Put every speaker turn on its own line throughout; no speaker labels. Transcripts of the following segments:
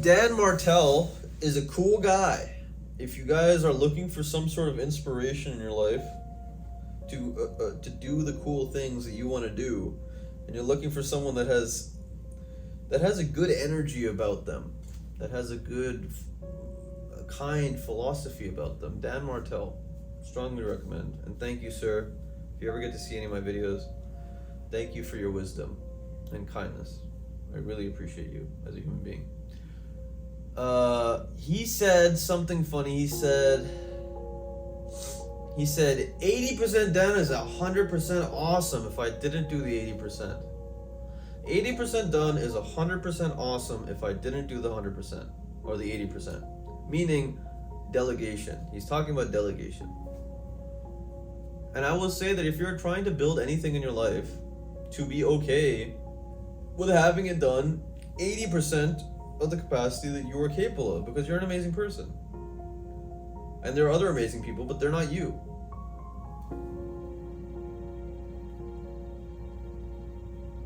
Dan Martell is a cool guy. If you guys are looking for some sort of inspiration in your life to do the cool things that you want to do, and you're looking for someone that has a good energy about them, that has a good, kind philosophy about them, Dan Martell, strongly recommend. And thank you, sir. If you ever get to see any of my videos, thank you for your wisdom and kindness. I really appreciate you as a human being. He said something funny. He said 80% done is 100% awesome if I didn't do the 80%. 80% done is 100% awesome if I didn't do the 100% or the 80%. Meaning delegation. He's talking about delegation. And I will say that if you're trying to build anything in your life, to be okay with having it done 80% of the capacity that you are capable of, because you're an amazing person. And there are other amazing people, but they're not you.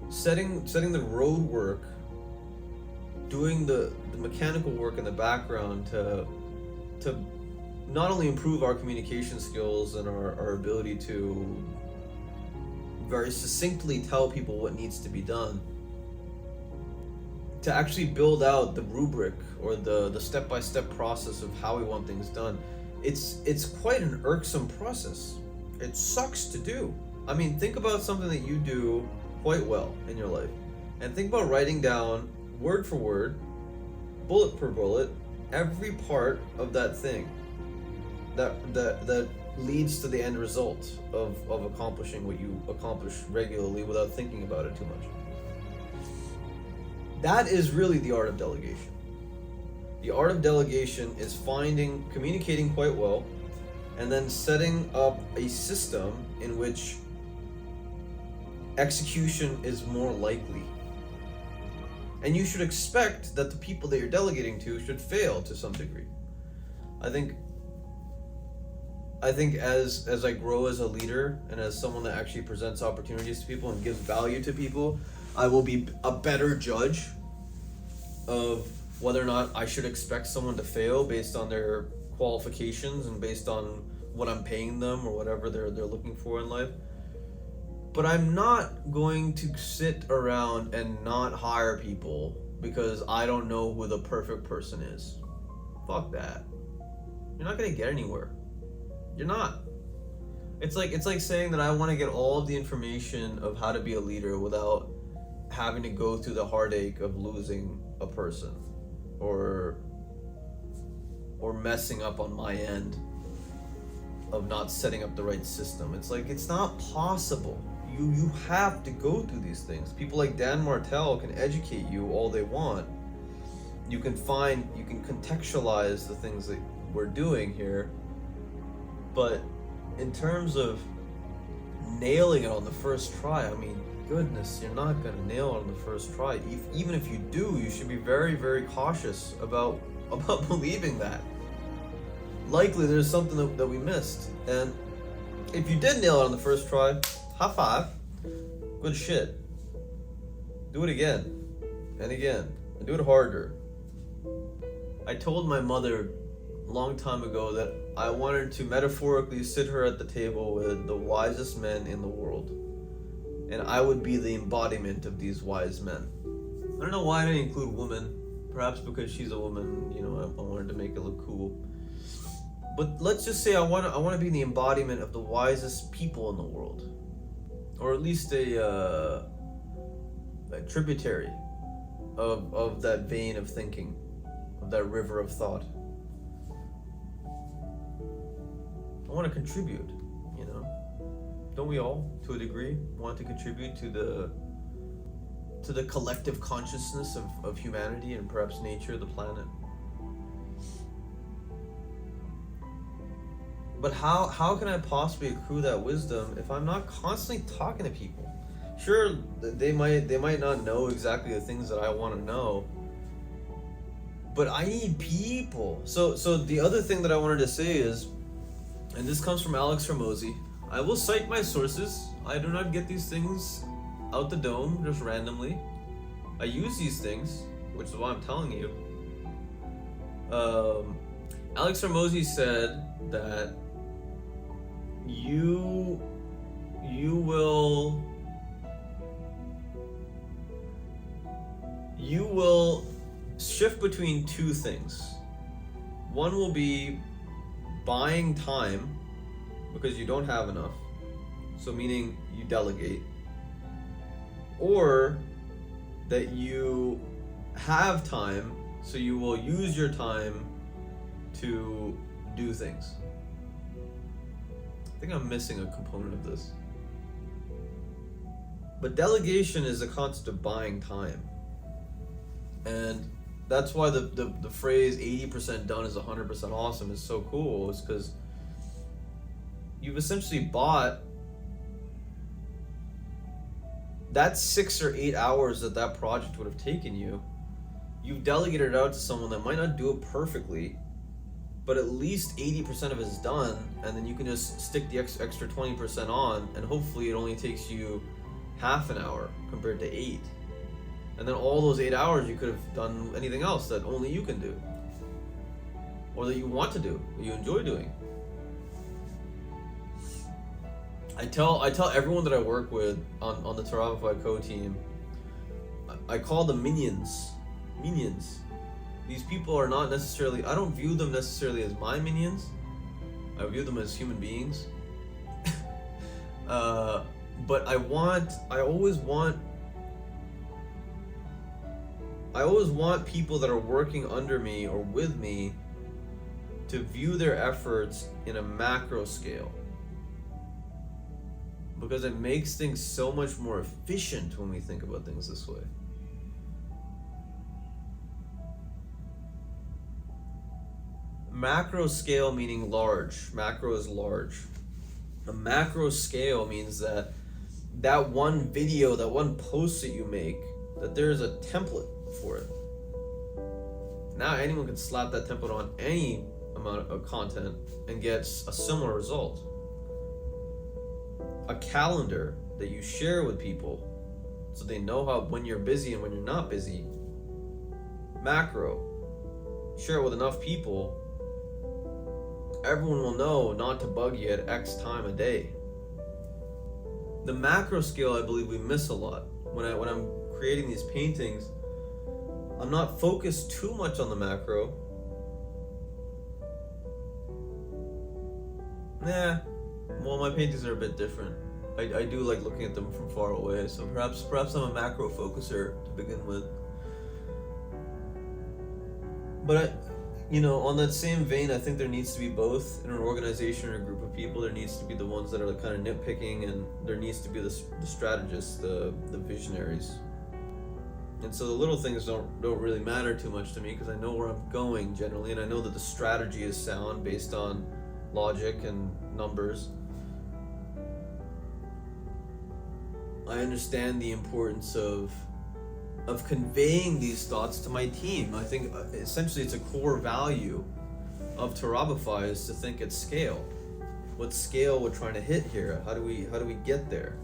Setting the road work, doing the mechanical work in the background to not only improve our communication skills and our ability to very succinctly tell people what needs to be done, to actually build out the rubric or the step-by-step process of how we want things done. It's quite an irksome process. It sucks to do. I mean, think about something that you do quite well in your life, and think about writing down word for word, bullet per bullet, every part of that thing that leads to the end result of accomplishing what you accomplish regularly without thinking about it too much. That is really the art of delegation. The art of delegation is communicating quite well, and then setting up a system in which execution is more likely. And you should expect that the people that you're delegating to should fail to some degree. I think as I grow as a leader and as someone that actually presents opportunities to people and gives value to people, I will be a better judge of whether or not I should expect someone to fail based on their qualifications and based on what I'm paying them or whatever they're looking for in life. But I'm not going to sit around and not hire people because I don't know who the perfect person is. Fuck that. You're not gonna get anywhere. You're not. It's like saying that I want to get all of the information of how to be a leader without having to go through the heartache of losing a person or messing up on my end of not setting up the right system. It's not possible. You have to go through these things. People like Dan Martell can educate you all they want. You can contextualize the things that we're doing here, but in terms of nailing it on the first try, I mean, goodness, you're not gonna nail it on the first try. Even if you do, you should be very, very cautious about believing that. Likely there's something that we missed, and if you did nail it on the first try, high five, good shit. Do it again and again, and do it harder. I told my mother a long time ago that I wanted to metaphorically sit her at the table with the wisest men in the world, and I would be the embodiment of these wise men. I don't know why I didn't include woman. Perhaps because she's a woman, I wanted to make it look cool. But let's just say I want to be the embodiment of the wisest people in the world, or at least a tributary of that vein of thinking, of that river of thought. I want to contribute, Don't we all, to a degree, want to contribute to the collective consciousness of humanity and perhaps nature, the planet? But how can I possibly accrue that wisdom if I'm not constantly talking to people? Sure, they might not know exactly the things that I want to know, but I need people. So the other thing that I wanted to say is, and this comes from Alex Ramosi, I will cite my sources. I do not get these things out the dome just randomly. I use these things, which is why I'm telling you. Um, Alex Hormozy said that you will shift between two things. One will be buying time because you don't have enough, so meaning you delegate, or that you have time, so you will use your time to do things. I think I'm missing a component of this. But delegation is the concept of buying time. And that's why the phrase 80% done is 100% awesome is so cool, is because you've essentially bought that 6 or 8 hours that project would have taken you. You've delegated it out to someone that might not do it perfectly, but at least 80% of it is done, and then you can just stick the extra 20% on, and hopefully it only takes you half an hour compared to 8. And then all those 8 hours you could have done anything else that only you can do, or that you want to do, that you enjoy doing. I tell everyone that I work with on the Taravify Co team, I call them minions. These people are not necessarily, I don't view them necessarily as my minions. I view them as human beings. But I always want people that are working under me or with me to view their efforts in a macro scale, because it makes things so much more efficient when we think about things this way. Macro scale meaning large. Macro is large. A macro scale means that one video, that one post that you make, that there is a template for it. Now anyone can slap that template on any amount of content and get a similar result. A calendar that you share with people so they know how when you're busy and when you're not busy. Macro. Share it with enough people. Everyone will know not to bug you at X time a day. The macro scale, I believe we miss a lot. When I'm creating these paintings, I'm not focused too much on the macro. Well, my paintings are a bit different. I do like looking at them from far away, so perhaps I'm a macro focuser to begin with. But on that same vein, I think there needs to be both in an organization or a group of people. There needs to be the ones that are kind of nitpicking, and there needs to be the strategists, the visionaries. And so the little things don't really matter too much to me, because I know where I'm going generally, and I know that the strategy is sound based on logic and numbers. I understand the importance of conveying these thoughts to my team. I think essentially it's a core value of Taravify is to think at scale. What scale we're trying to hit here? How do we get there?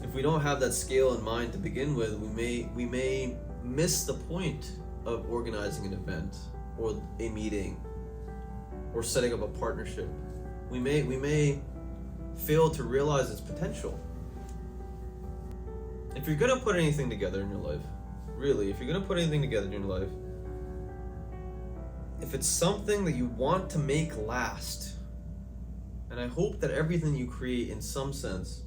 If we don't have that scale in mind to begin with, we may miss the point of organizing an event or a meeting or setting up a partnership. We may fail to realize its potential. If you're gonna put anything together in your life, really, if you're gonna put anything together in your life, if it's something that you want to make last, and I hope that everything you create in some sense,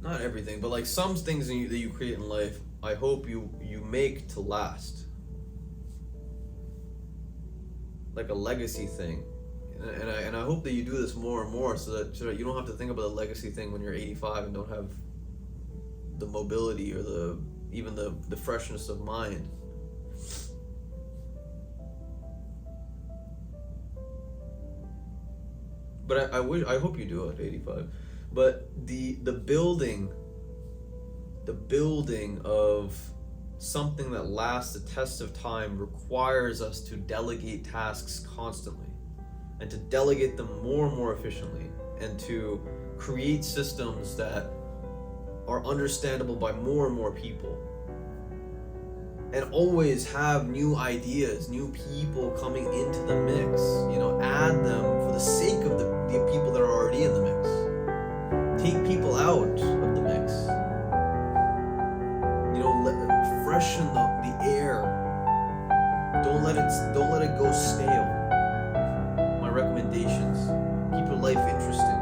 not everything, but like some things that you create in life, I hope you make to last. Like a legacy thing. And I hope that you do this more and more so that you don't have to think about the legacy thing when you're 85 and don't have the mobility or even the freshness of mind. But I hope you do at 85. But the building of something that lasts the test of time requires us to delegate tasks constantly, and to delegate them more and more efficiently, and to create systems that are understandable by more and more people. and always have new ideas, new people coming into the mix. Add them for the sake of the people that are already in the mix. Take people out of the mix. Freshen the air. Don't let it go stale. My recommendations: keep your life interesting.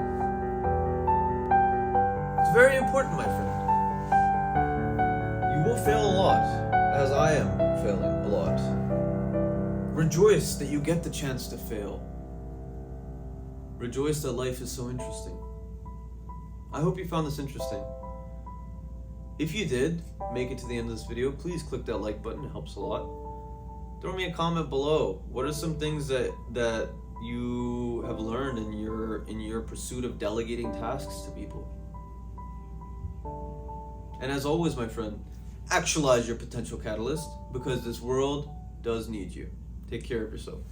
It's very important, my friend. You will fail a lot, as I am failing a lot. Rejoice that you get the chance to fail. Rejoice that life is so interesting. I hope you found this interesting. If you did make it to the end of this video, please click that like button. It helps a lot. Throw me a comment below. What are some things that you have learned in your pursuit of delegating tasks to people? And as always, my friend, actualize your potential catalyst, because this world does need you. Take care of yourself.